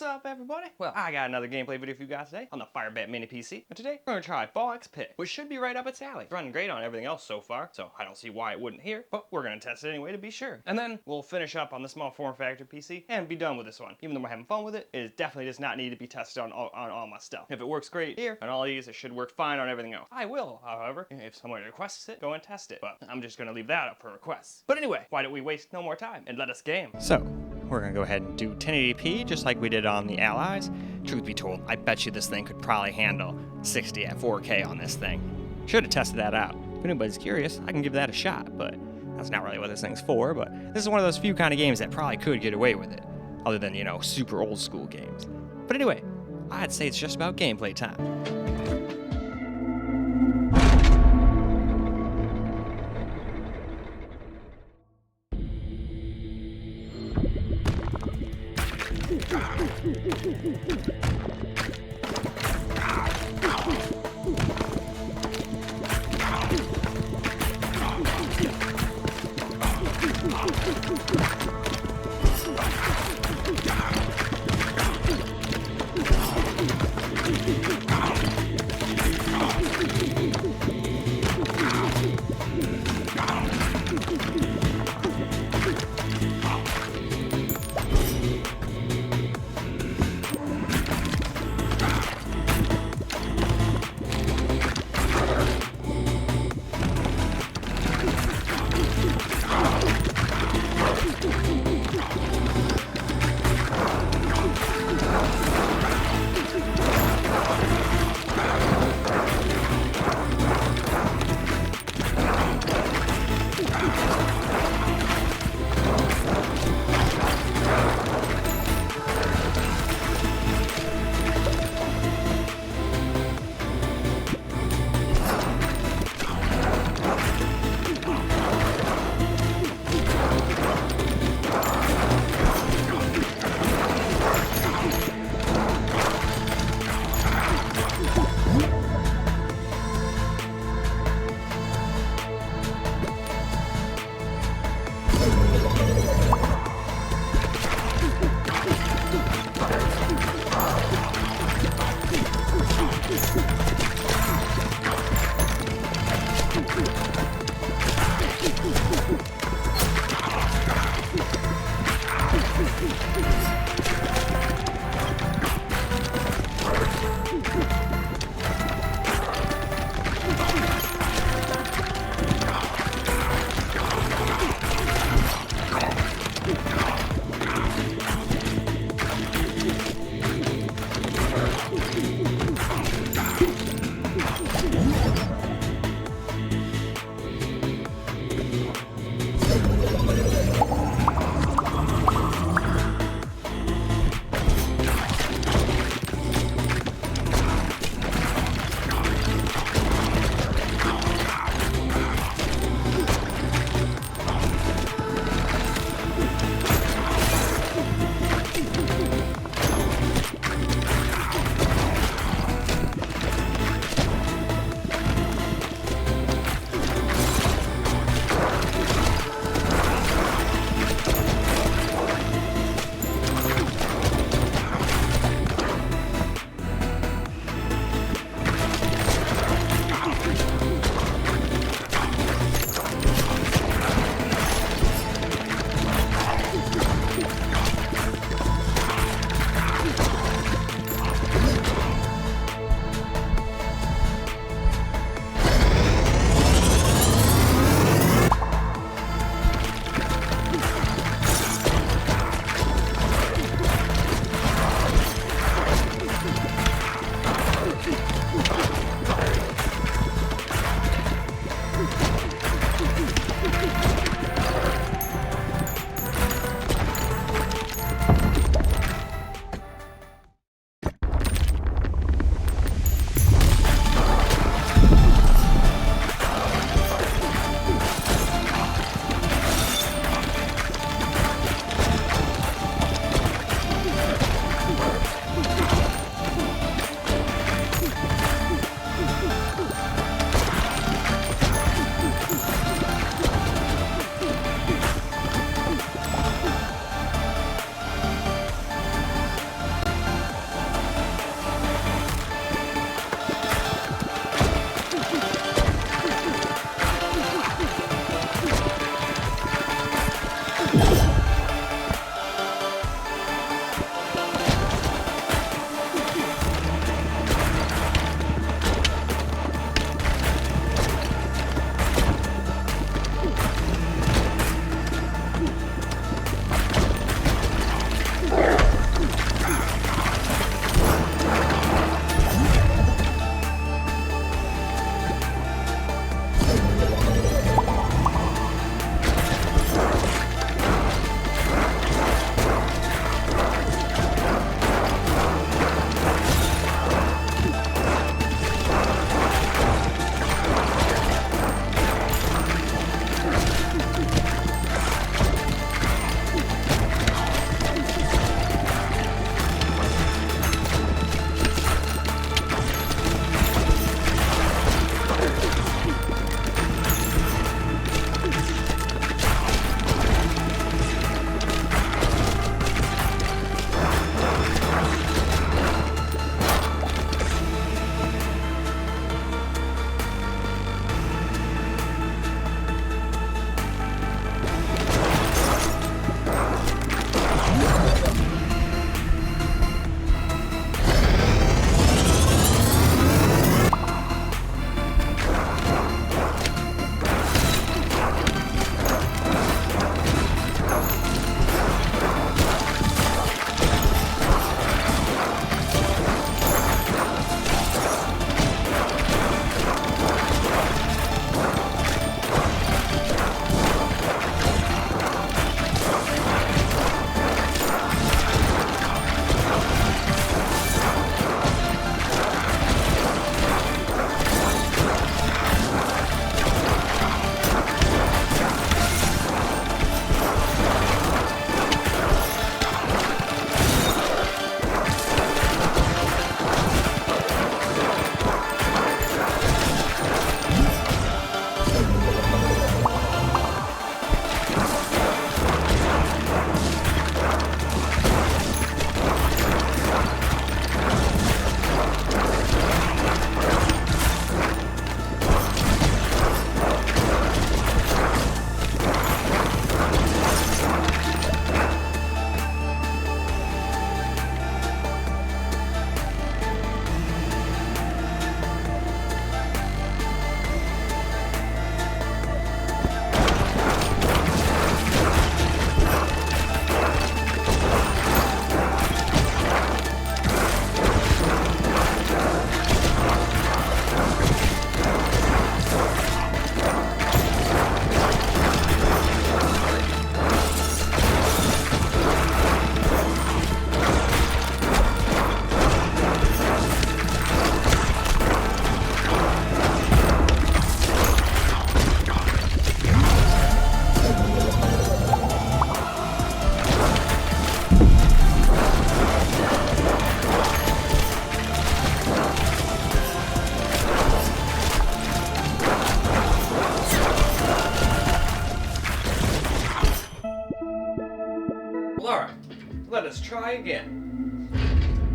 up, everybody? Well, I got another gameplay video for you guys today on the FIREBAT mini PC. And today, we're gonna try Ball X Pit, which should be right up its alley. It's running great on everything else so far, so I don't see why it wouldn't here, but we're gonna test it anyway to be sure. And then we'll finish up on the small form factor PC and be done with this one. Even though we're having fun with it, it definitely does not need to be tested on all my stuff. If it works great here on all these, it should work fine on everything else. I will, however, if someone requests it, go and test it. But I'm just gonna leave that up for requests. But anyway, why don't we waste no more time and let us game? So, we're gonna go ahead and do 1080p just like we did on the Allies. Truth be told, I bet you this thing could probably handle 60 at 4K on this thing. Should have tested that out. If anybody's curious, I can give that a shot, but that's not really what this thing's for. But this is one of those few kind of games that probably could get away with it, other than, you know, super old school games. But anyway, I'd say it's just about gameplay time.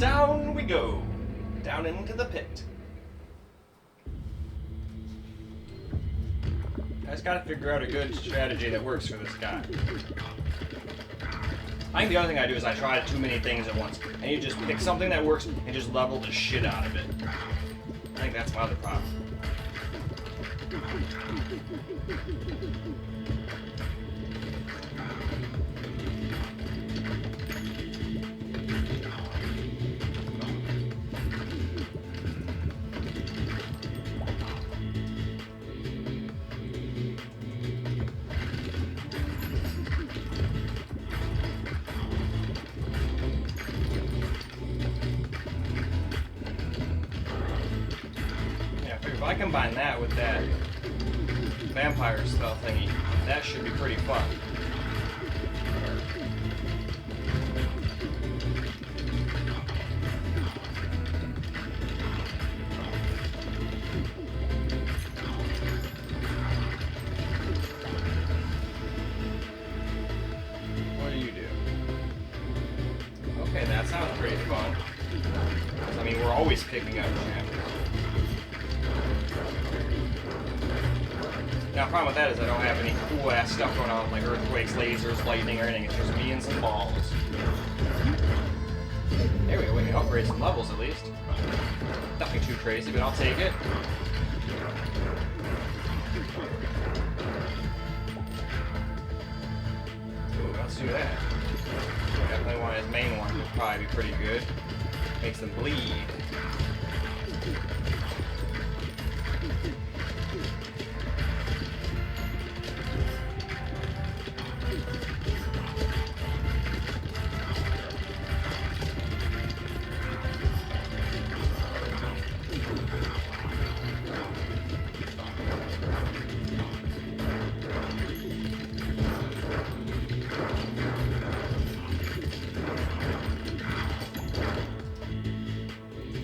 Down we go. Down into the pit. I just gotta figure out a good strategy that works for this guy. I think the other thing I do is I try too many things at once. And you just pick something that works and just level the shit out of it. I think that's my other problem. If I combine that with that vampire spell thingy, that should be pretty fun. What do you do? Okay, that sounds pretty fun. I mean, we're always picking up champions. Now, the problem with that is I don't have any cool-ass stuff going on, like earthquakes, lasers, lightning, or anything. It's just me and some balls. There we go. We can upgrade some levels, at least. Nothing too crazy, but I'll take it. Ooh, let's do that. Definitely one of his main ones would probably be pretty good. Makes them bleed.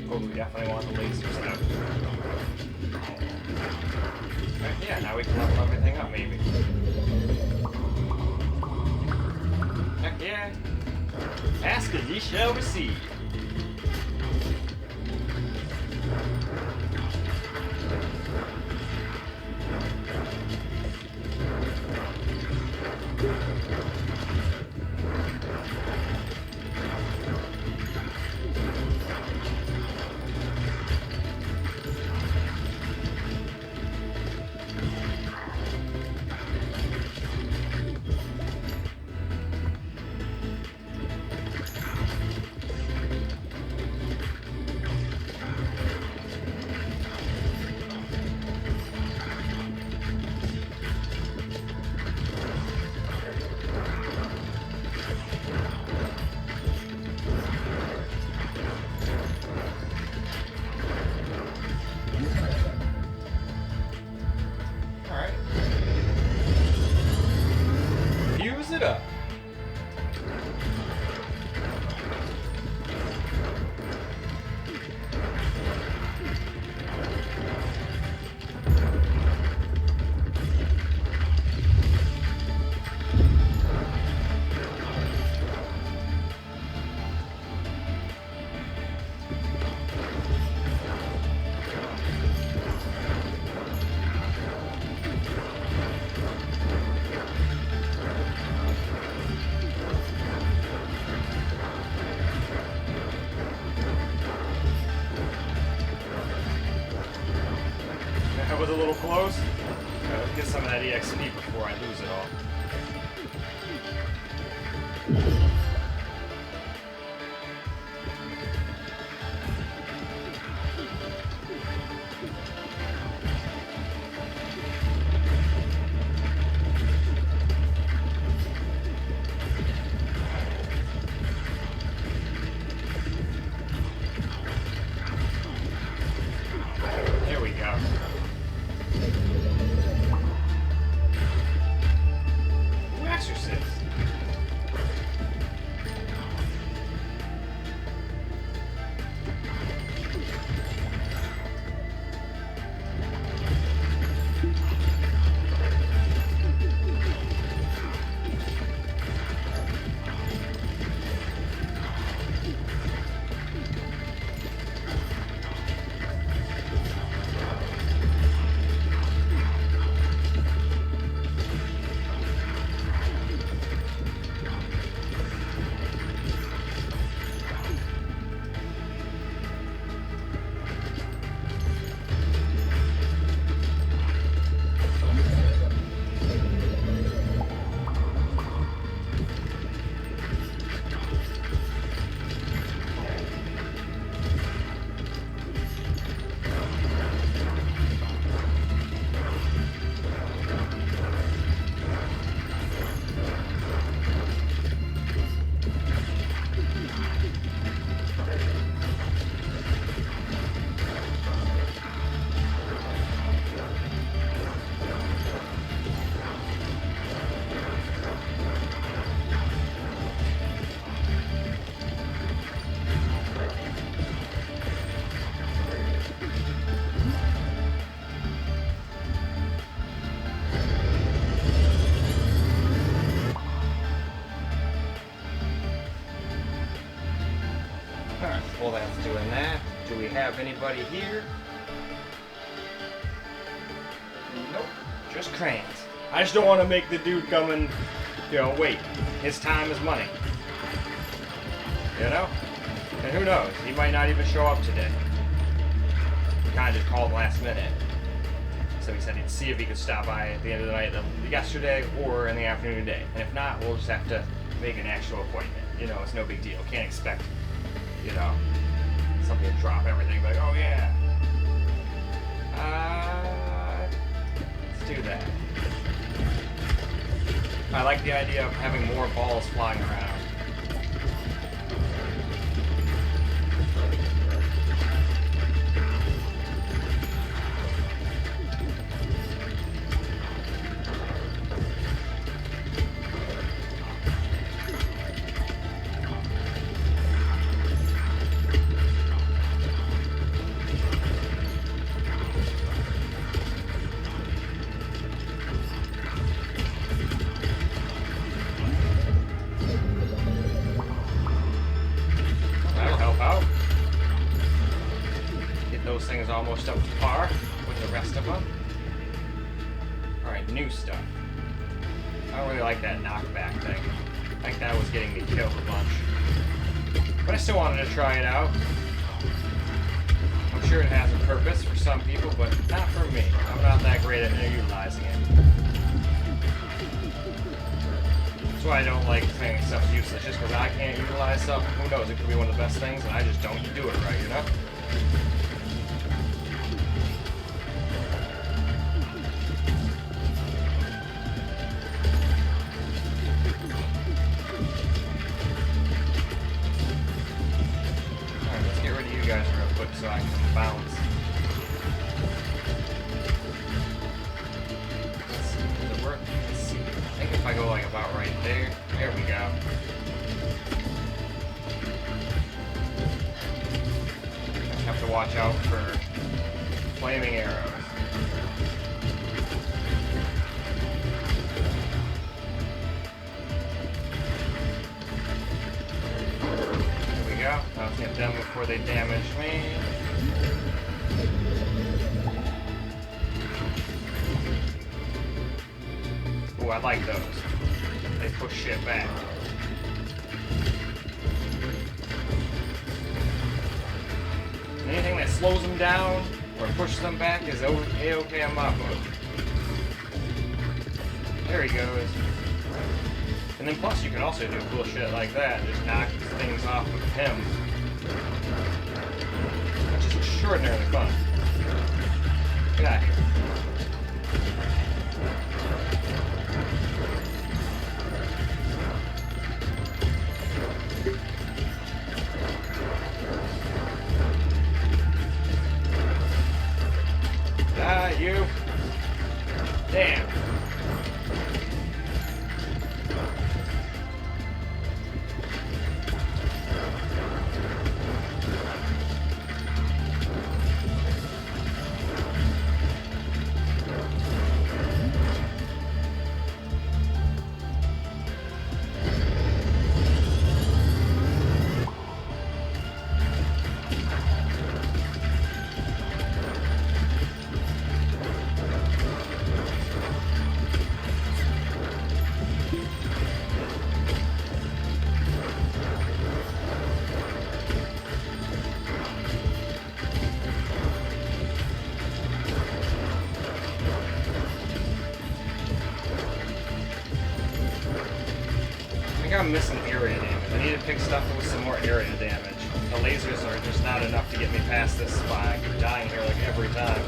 Oh, we definitely want the laser stuff. Right, yeah, now we can level everything up, maybe. Heck yeah. Ask and ye shall receive. It up. That was a little close. Right, let's get some of that EXP before I lose it all. There we go. Well, that's doing that. Do we have anybody here? Nope. Just cranes. I just don't want to make the dude come and, wait. His time is money. You know? And who knows? He might not even show up today. He kind of just called last minute. So he said he'd see if he could stop by at the end of the night yesterday or in the afternoon today. And if not, we'll just have to make an actual appointment. It's no big deal. Can't expect, something to drop everything. Like, oh yeah. Let's do that. I like the idea of having more balls flying around. Those things almost up to par with the rest of them. Alright, new stuff. I don't really like that knockback thing. I think that was getting me killed a bunch. But I still wanted to try it out. I'm sure it has a purpose for some people, but not for me. I'm not that great at utilizing it. That's why I don't like saying stuff's useless. Just because I can't utilize stuff, who knows, it could be one of the best things, and I just don't do it right, you know? Guys real quick so I can bounce. Let's see, does it work? Let's see. I think if I go like about right there, there we go. I have to watch out for flaming arrows. I'll get them before they damage me. Ooh, I like those. They push shit back. Anything that slows them down or pushes them back is A-okay on my book. There he goes. And then plus you can also do cool shit like that, just knock things off of him. Which is extraordinarily fun. Get out of here. You. Damn. I'm missing area damage. I need to pick stuff with some more area damage. The lasers are just not enough to get me past this spot. I keep dying here like every time.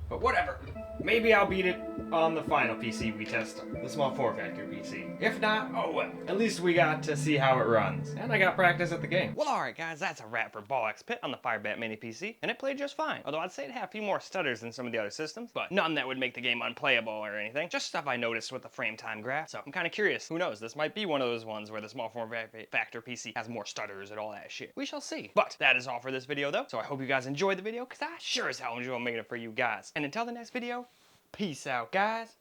But whatever. Maybe I'll beat it on the final PC we test, the small form factor PC. If not, oh well. At least we got to see how it runs. And I got practice at the game. Well, alright guys, that's a wrap for Ball X Pit on the FIREBAT Mini PC. And it played just fine. Although I'd say it had a few more stutters than some of the other systems. But none that would make the game unplayable or anything. Just stuff I noticed with the frame time graph. So I'm kind of curious. Who knows? This might be one of those ones where the small form factor PC has more stutters and all that shit. We shall see. But that is all for this video though. So I hope you guys enjoyed the video because I sure as hell enjoy making it for you guys. And until the next video, peace out, guys.